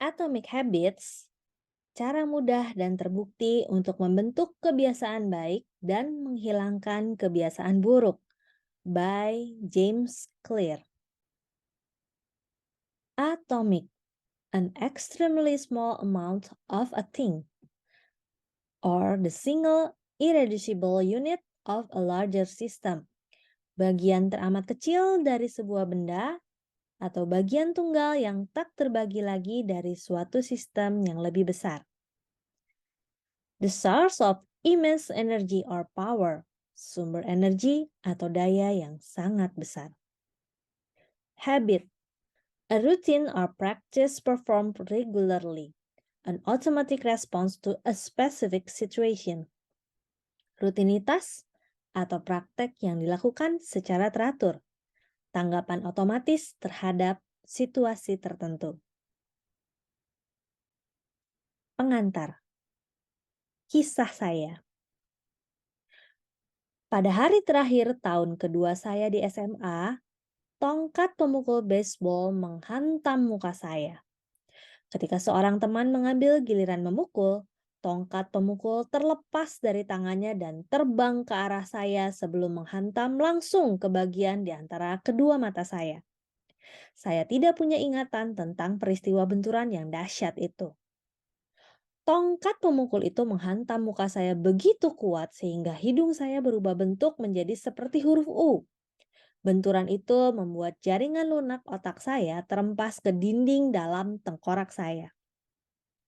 Atomic Habits, cara mudah dan terbukti untuk membentuk kebiasaan baik dan menghilangkan kebiasaan buruk. By James Clear. Atomic, an extremely small amount of a thing, or the single irreducible unit of a larger system. Bagian teramat kecil dari sebuah benda atau bagian tunggal yang tak terbagi lagi dari suatu sistem yang lebih besar. The source of immense energy or power, sumber energi atau daya yang sangat besar. Habit, a routine or practice performed regularly, an automatic response to a specific situation. Rutinitas atau praktek yang dilakukan secara teratur, tanggapan otomatis terhadap situasi tertentu. Pengantar. Kisah saya. Pada hari terakhir tahun kedua saya di SMA, tongkat pemukul baseball menghantam muka saya. Ketika seorang teman mengambil giliran memukul, tongkat pemukul terlepas dari tangannya dan terbang ke arah saya sebelum menghantam langsung ke bagian di antara kedua mata saya. Saya tidak punya ingatan tentang peristiwa benturan yang dahsyat itu. Tongkat pemukul itu menghantam muka saya begitu kuat sehingga hidung saya berubah bentuk menjadi seperti huruf U. Benturan itu membuat jaringan lunak otak saya terempas ke dinding dalam tengkorak saya.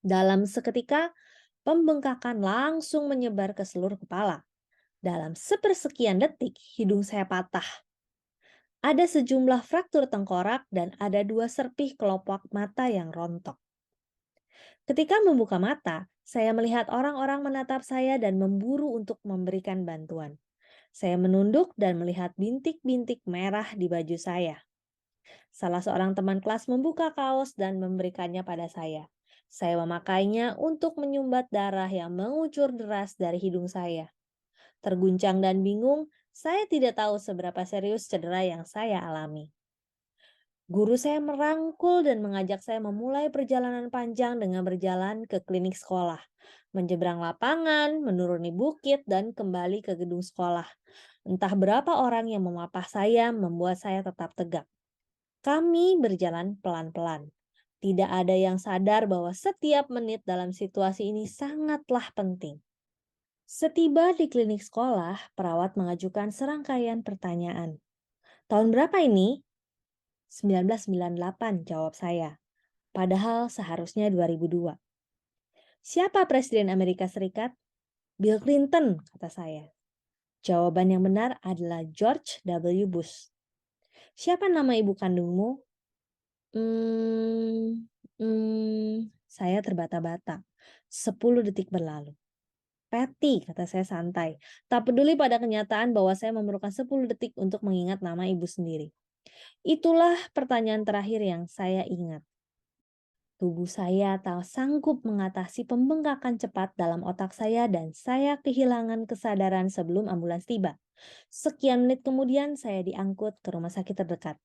Dalam seketika, pembengkakan langsung menyebar ke seluruh kepala. Dalam sepersekian detik, hidung saya patah. Ada sejumlah fraktur tengkorak dan ada 2 serpih kelopak mata yang rontok. Ketika membuka mata, saya melihat orang-orang menatap saya dan memburu untuk memberikan bantuan. Saya menunduk dan melihat bintik-bintik merah di baju saya. Salah seorang teman kelas membuka kaos dan memberikannya pada saya. Saya memakainya untuk menyumbat darah yang mengucur deras dari hidung saya. Terguncang dan bingung, saya tidak tahu seberapa serius cedera yang saya alami. Guru saya merangkul dan mengajak saya memulai perjalanan panjang dengan berjalan ke klinik sekolah, menyeberang lapangan, menuruni bukit, dan kembali ke gedung sekolah. Entah berapa orang yang memapah saya membuat saya tetap tegak. Kami berjalan pelan-pelan. Tidak ada yang sadar bahwa setiap menit dalam situasi ini sangatlah penting. Setiba di klinik sekolah, perawat mengajukan serangkaian pertanyaan. Tahun berapa ini? 1998, jawab saya. Padahal seharusnya 2002. Siapa Presiden Amerika Serikat? Bill Clinton, kata saya. Jawaban yang benar adalah George W. Bush. Siapa nama ibu kandungmu? Saya terbata-bata. 10 detik berlalu. Patty, kata saya santai. Tak peduli pada kenyataan bahwa saya memerlukan 10 detik untuk mengingat nama ibu sendiri. Itulah pertanyaan terakhir yang saya ingat. Tubuh saya tak sanggup mengatasi pembengkakan cepat dalam otak saya dan saya kehilangan kesadaran sebelum ambulans tiba. Sekian menit kemudian saya diangkut ke rumah sakit terdekat.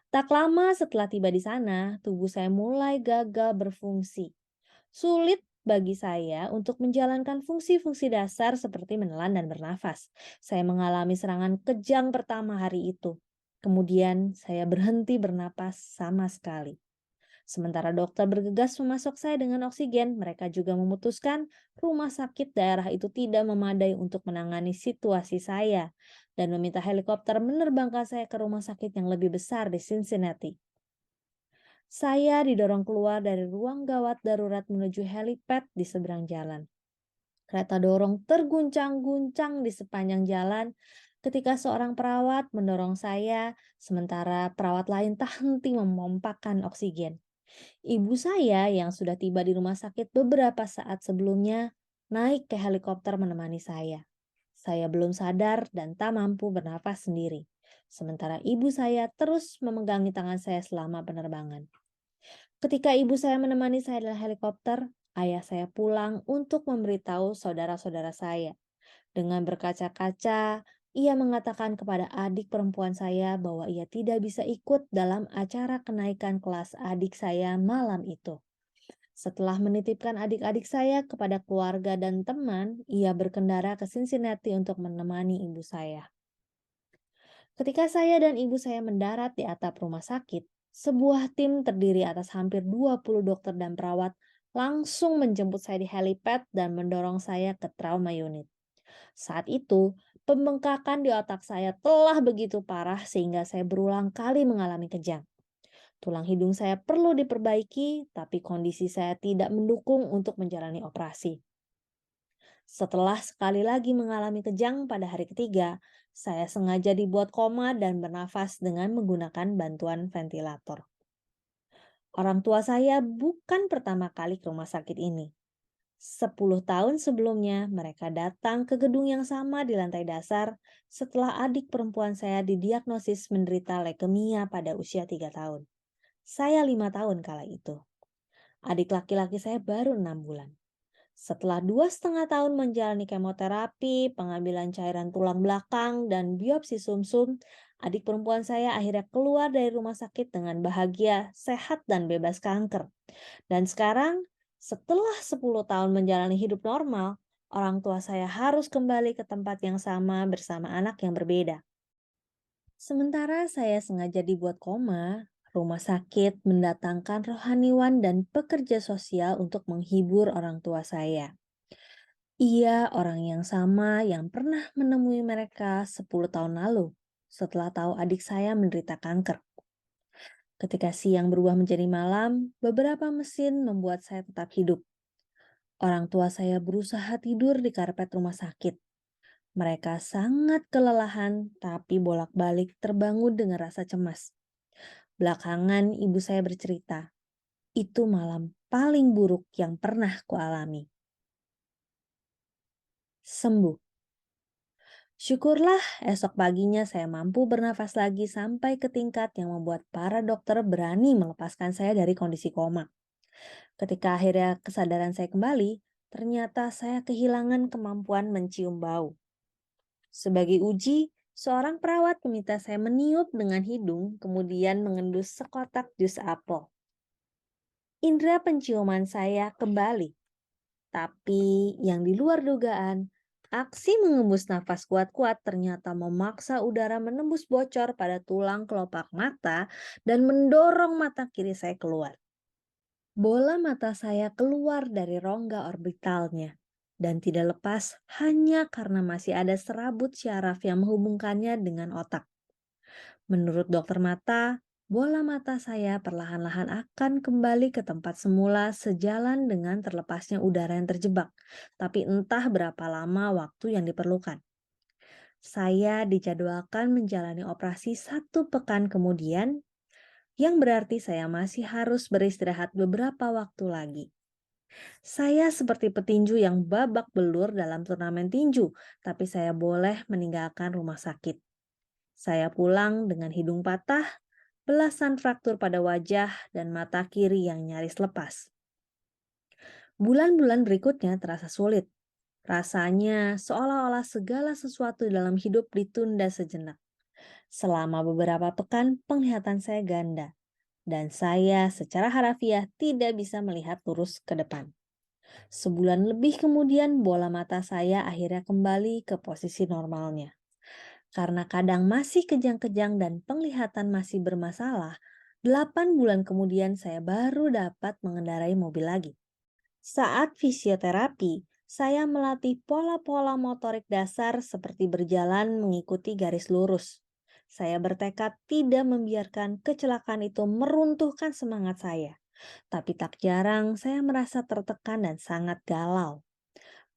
Tak lama setelah tiba di sana, tubuh saya mulai gagal berfungsi. Sulit bagi saya untuk menjalankan fungsi-fungsi dasar seperti menelan dan bernafas. Saya mengalami serangan kejang pertama hari itu. Kemudian saya berhenti bernapas sama sekali. Sementara dokter bergegas memasok saya dengan oksigen, mereka juga memutuskan rumah sakit daerah itu tidak memadai untuk menangani situasi saya dan meminta helikopter menerbangkan saya ke rumah sakit yang lebih besar di Cincinnati. Saya didorong keluar dari ruang gawat darurat menuju helipad di seberang jalan. Kereta dorong terguncang-guncang di sepanjang jalan ketika seorang perawat mendorong saya, sementara perawat lain tak henti memompakan oksigen. Ibu saya yang sudah tiba di rumah sakit beberapa saat sebelumnya naik ke helikopter menemani saya. Saya belum sadar dan tak mampu bernafas sendiri. Sementara ibu saya terus memegangi tangan saya selama penerbangan. Ketika ibu saya menemani saya dalam helikopter, ayah saya pulang untuk memberitahu saudara-saudara saya. Dengan berkaca-kaca, ia mengatakan kepada adik perempuan saya bahwa ia tidak bisa ikut dalam acara kenaikan kelas adik saya malam itu. Setelah menitipkan adik-adik saya kepada keluarga dan teman, ia berkendara ke Cincinnati untuk menemani ibu saya. Ketika saya dan ibu saya mendarat di atap rumah sakit, sebuah tim terdiri atas hampir 20 dokter dan perawat langsung menjemput saya di helipad dan mendorong saya ke trauma unit. Saat itu, pembengkakan di otak saya telah begitu parah sehingga saya berulang kali mengalami kejang. Tulang hidung saya perlu diperbaiki, tapi kondisi saya tidak mendukung untuk menjalani operasi. Setelah sekali lagi mengalami kejang pada hari ketiga, saya sengaja dibuat koma dan bernafas dengan menggunakan bantuan ventilator. Orang tua saya bukan pertama kali ke rumah sakit ini. 10 tahun sebelumnya, mereka datang ke gedung yang sama di lantai dasar setelah adik perempuan saya didiagnosis menderita leukemia pada usia 3 tahun. Saya 5 tahun kala itu. Adik laki-laki saya baru 6 bulan. Setelah 2,5 tahun menjalani kemoterapi, pengambilan cairan tulang belakang, dan biopsi sumsum, adik perempuan saya akhirnya keluar dari rumah sakit dengan bahagia, sehat, dan bebas kanker. Dan sekarang, setelah 10 tahun menjalani hidup normal, orang tua saya harus kembali ke tempat yang sama bersama anak yang berbeda. Sementara saya sengaja dibuat koma, rumah sakit mendatangkan rohaniwan dan pekerja sosial untuk menghibur orang tua saya. Ia orang yang sama yang pernah menemui mereka 10 tahun lalu setelah tahu adik saya menderita kanker. Ketika siang berubah menjadi malam, beberapa mesin membuat saya tetap hidup. Orang tua saya berusaha tidur di karpet rumah sakit. Mereka sangat kelelahan, tapi bolak-balik terbangun dengan rasa cemas. Belakangan ibu saya bercerita, itu malam paling buruk yang pernah kualami. Sembuh. Syukurlah esok paginya saya mampu bernafas lagi sampai ke tingkat yang membuat para dokter berani melepaskan saya dari kondisi koma. Ketika akhirnya kesadaran saya kembali, ternyata saya kehilangan kemampuan mencium bau. Sebagai uji, seorang perawat meminta saya meniup dengan hidung, kemudian mengendus sekotak jus apel. Indera penciuman saya kembali, tapi yang di luar dugaan, aksi mengembus nafas kuat-kuat ternyata memaksa udara menembus bocor pada tulang kelopak mata dan mendorong mata kiri saya keluar. Bola mata saya keluar dari rongga orbitalnya dan tidak lepas hanya karena masih ada serabut syaraf yang menghubungkannya dengan otak. Menurut dokter mata, bola mata saya perlahan-lahan akan kembali ke tempat semula sejalan dengan terlepasnya udara yang terjebak, tapi entah berapa lama waktu yang diperlukan. Saya dijadwalkan menjalani operasi 1 pekan kemudian, yang berarti saya masih harus beristirahat beberapa waktu lagi. Saya seperti petinju yang babak belur dalam turnamen tinju, tapi saya boleh meninggalkan rumah sakit. Saya pulang dengan hidung patah, belasan fraktur pada wajah, dan mata kiri yang nyaris lepas. Bulan-bulan berikutnya terasa sulit. Rasanya seolah-olah segala sesuatu dalam hidup ditunda sejenak. Selama beberapa pekan, penglihatan saya ganda, dan saya secara harafiah tidak bisa melihat lurus ke depan. Sebulan lebih kemudian, bola mata saya akhirnya kembali ke posisi normalnya. Karena kadang masih kejang-kejang dan penglihatan masih bermasalah, 8 bulan kemudian saya baru dapat mengendarai mobil lagi. Saat fisioterapi, saya melatih pola-pola motorik dasar seperti berjalan mengikuti garis lurus. Saya bertekad tidak membiarkan kecelakaan itu meruntuhkan semangat saya. Tapi tak jarang saya merasa tertekan dan sangat galau.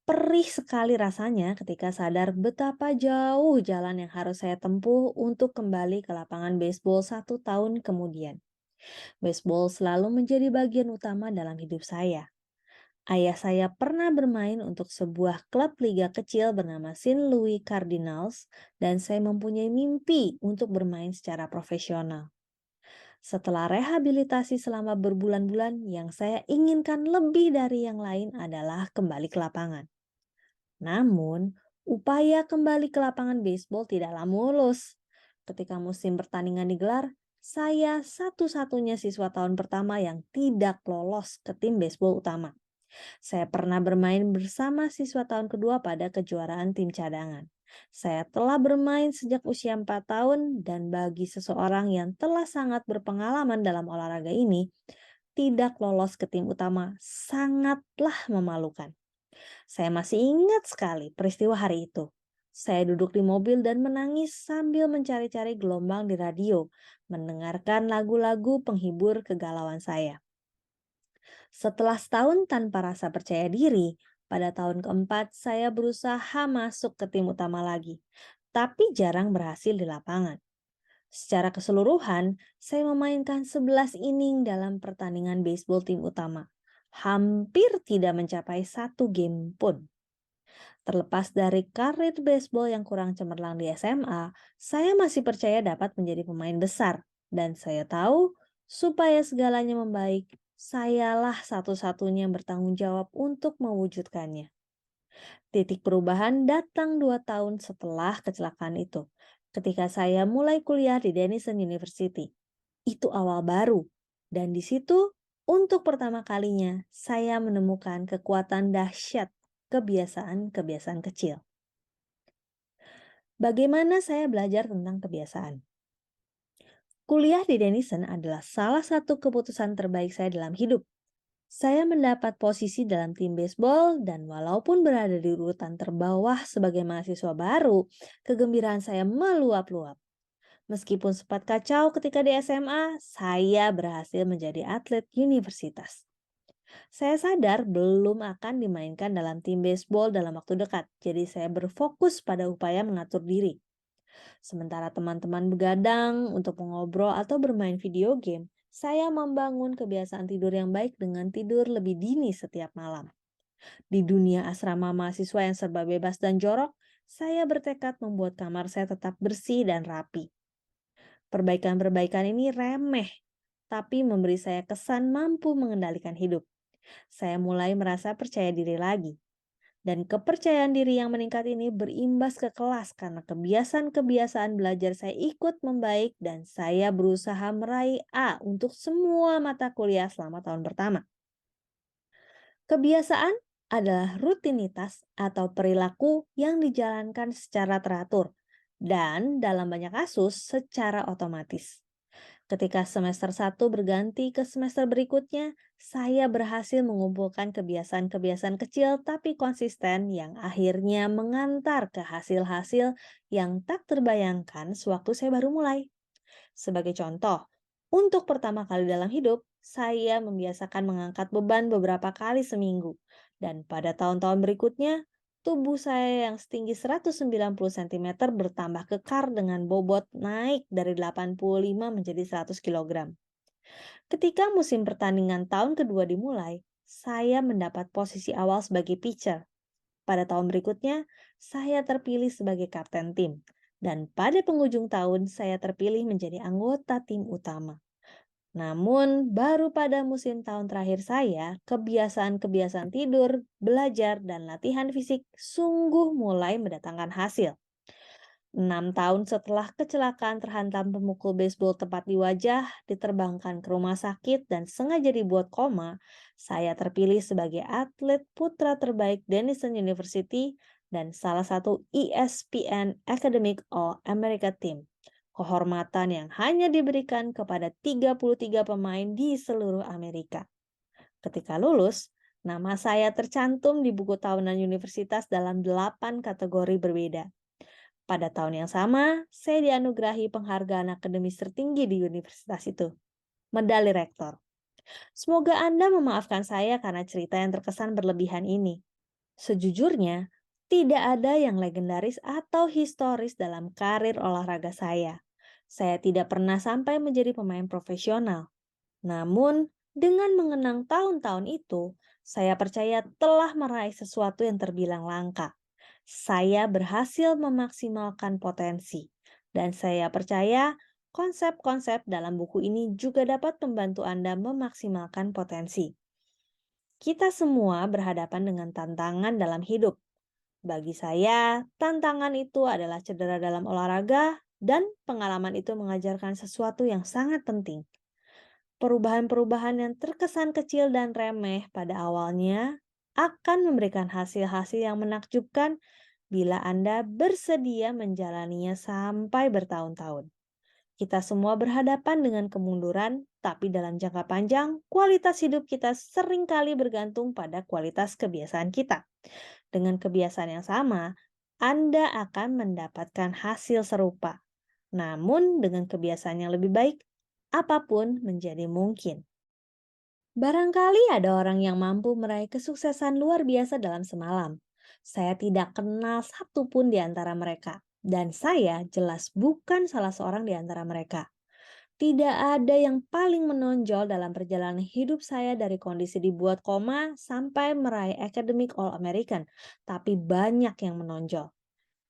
Perih sekali rasanya ketika sadar betapa jauh jalan yang harus saya tempuh untuk kembali ke lapangan baseball 1 tahun kemudian. Baseball selalu menjadi bagian utama dalam hidup saya. Ayah saya pernah bermain untuk sebuah klub liga kecil bernama St. Louis Cardinals dan saya mempunyai mimpi untuk bermain secara profesional. Setelah rehabilitasi selama berbulan-bulan, yang saya inginkan lebih dari yang lain adalah kembali ke lapangan. Namun, upaya kembali ke lapangan baseball tidaklah mulus. Ketika musim pertandingan digelar, Saya satu-satunya siswa tahun pertama yang tidak lolos ke tim baseball utama. Saya pernah bermain bersama siswa tahun kedua pada kejuaraan tim cadangan. Saya telah bermain sejak usia 4 tahun dan bagi seseorang yang telah sangat berpengalaman dalam olahraga ini, tidak lolos ke tim utama sangatlah memalukan. Saya masih ingat sekali peristiwa hari itu. Saya duduk di mobil dan menangis sambil mencari-cari gelombang di radio, mendengarkan lagu-lagu penghibur kegalauan saya. Setelah setahun tanpa rasa percaya diri, pada tahun keempat saya berusaha masuk ke tim utama lagi, tapi jarang berhasil di lapangan. Secara keseluruhan, saya memainkan 11 inning dalam pertandingan baseball tim utama. Hampir tidak mencapai satu game pun. Terlepas dari karir baseball yang kurang cemerlang di SMA, saya masih percaya dapat menjadi pemain besar. Dan saya tahu, supaya segalanya membaik, sayalah satu-satunya yang bertanggung jawab untuk mewujudkannya. Titik perubahan datang 2 tahun setelah kecelakaan itu, ketika saya mulai kuliah di Denison University. Itu awal baru, dan di situ, untuk pertama kalinya, saya menemukan kekuatan dahsyat kebiasaan-kebiasaan kecil. Bagaimana saya belajar tentang kebiasaan? Kuliah di Denison adalah salah satu keputusan terbaik saya dalam hidup. Saya mendapat posisi dalam tim baseball dan walaupun berada di urutan terbawah sebagai mahasiswa baru, kegembiraan saya meluap-luap. Meskipun sempat kacau ketika di SMA, saya berhasil menjadi atlet universitas. Saya sadar belum akan dimainkan dalam tim baseball dalam waktu dekat, jadi saya berfokus pada upaya mengatur diri. Sementara teman-teman begadang untuk mengobrol atau bermain video game, saya membangun kebiasaan tidur yang baik dengan tidur lebih dini setiap malam. Di dunia asrama mahasiswa yang serba bebas dan jorok, saya bertekad membuat kamar saya tetap bersih dan rapi. Perbaikan-perbaikan ini remeh, tapi memberi saya kesan mampu mengendalikan hidup. Saya mulai merasa percaya diri lagi. Dan kepercayaan diri yang meningkat ini berimbas ke kelas karena kebiasaan-kebiasaan belajar saya ikut membaik dan saya berusaha meraih A untuk semua mata kuliah selama tahun pertama. Kebiasaan adalah rutinitas atau perilaku yang dijalankan secara teratur dan dalam banyak kasus secara otomatis. Ketika semester 1 berganti ke semester berikutnya, saya berhasil mengumpulkan kebiasaan-kebiasaan kecil tapi konsisten yang akhirnya mengantar ke hasil-hasil yang tak terbayangkan sewaktu saya baru mulai. Sebagai contoh, untuk pertama kali dalam hidup, saya membiasakan mengangkat beban beberapa kali seminggu. Dan pada tahun-tahun berikutnya, tubuh saya yang setinggi 190 cm bertambah kekar dengan bobot naik dari 85 menjadi 100 kg. Ketika musim pertandingan tahun kedua dimulai, saya mendapat posisi awal sebagai pitcher. Pada tahun berikutnya, saya terpilih sebagai kapten tim. Dan pada penghujung tahun, saya terpilih menjadi anggota tim utama. Namun, baru pada musim tahun terakhir saya, kebiasaan-kebiasaan tidur, belajar, dan latihan fisik sungguh mulai mendatangkan hasil. 6 tahun setelah kecelakaan terhantam pemukul baseball tepat di wajah, diterbangkan ke rumah sakit dan sengaja dibuat koma, saya terpilih sebagai atlet putra terbaik Denison University dan salah satu ESPN Academic All-America Team. Kehormatan yang hanya diberikan kepada 33 pemain di seluruh Amerika. Ketika lulus, nama saya tercantum di buku tahunan universitas dalam 8 kategori berbeda. Pada tahun yang sama, saya dianugerahi penghargaan akademis tertinggi di universitas itu, medali rektor. Semoga Anda memaafkan saya karena cerita yang terkesan berlebihan ini. Sejujurnya, tidak ada yang legendaris atau historis dalam karir olahraga saya. Saya tidak pernah sampai menjadi pemain profesional. Namun, dengan mengenang tahun-tahun itu, saya percaya telah meraih sesuatu yang terbilang langka. Saya berhasil memaksimalkan potensi, dan saya percaya konsep-konsep dalam buku ini juga dapat membantu Anda memaksimalkan potensi. Kita semua berhadapan dengan tantangan dalam hidup. Bagi saya, tantangan itu adalah cedera dalam olahraga Dan pengalaman itu mengajarkan sesuatu yang sangat penting. Perubahan-perubahan yang terkesan kecil dan remeh pada awalnya akan memberikan hasil-hasil yang menakjubkan bila Anda bersedia menjalaninya sampai bertahun-tahun. Kita semua berhadapan dengan kemunduran, tapi dalam jangka panjang, kualitas hidup kita seringkali bergantung pada kualitas kebiasaan kita. Dengan kebiasaan yang sama, Anda akan mendapatkan hasil serupa. Namun, dengan kebiasaan yang lebih baik, apapun menjadi mungkin. Barangkali ada orang yang mampu meraih kesuksesan luar biasa dalam semalam. Saya tidak kenal satu pun di antara mereka, dan saya jelas bukan salah seorang di antara mereka. Tidak ada yang paling menonjol dalam perjalanan hidup saya dari kondisi dibuat koma sampai meraih Academic All American, tapi banyak yang menonjol.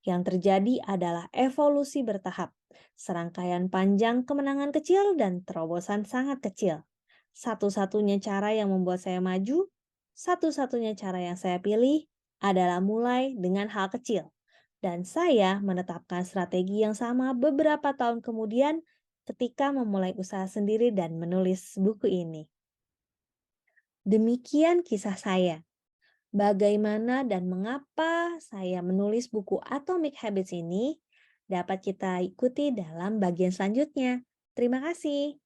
Yang terjadi adalah evolusi bertahap, serangkaian panjang kemenangan kecil dan terobosan sangat kecil. Satu-satunya cara yang membuat saya maju, satu-satunya cara yang saya pilih adalah mulai dengan hal kecil. Dan saya menetapkan strategi yang sama beberapa tahun kemudian ketika memulai usaha sendiri dan menulis buku ini. Demikian kisah saya. Bagaimana dan mengapa saya menulis buku Atomic Habits ini dapat kita ikuti dalam bagian selanjutnya. Terima kasih.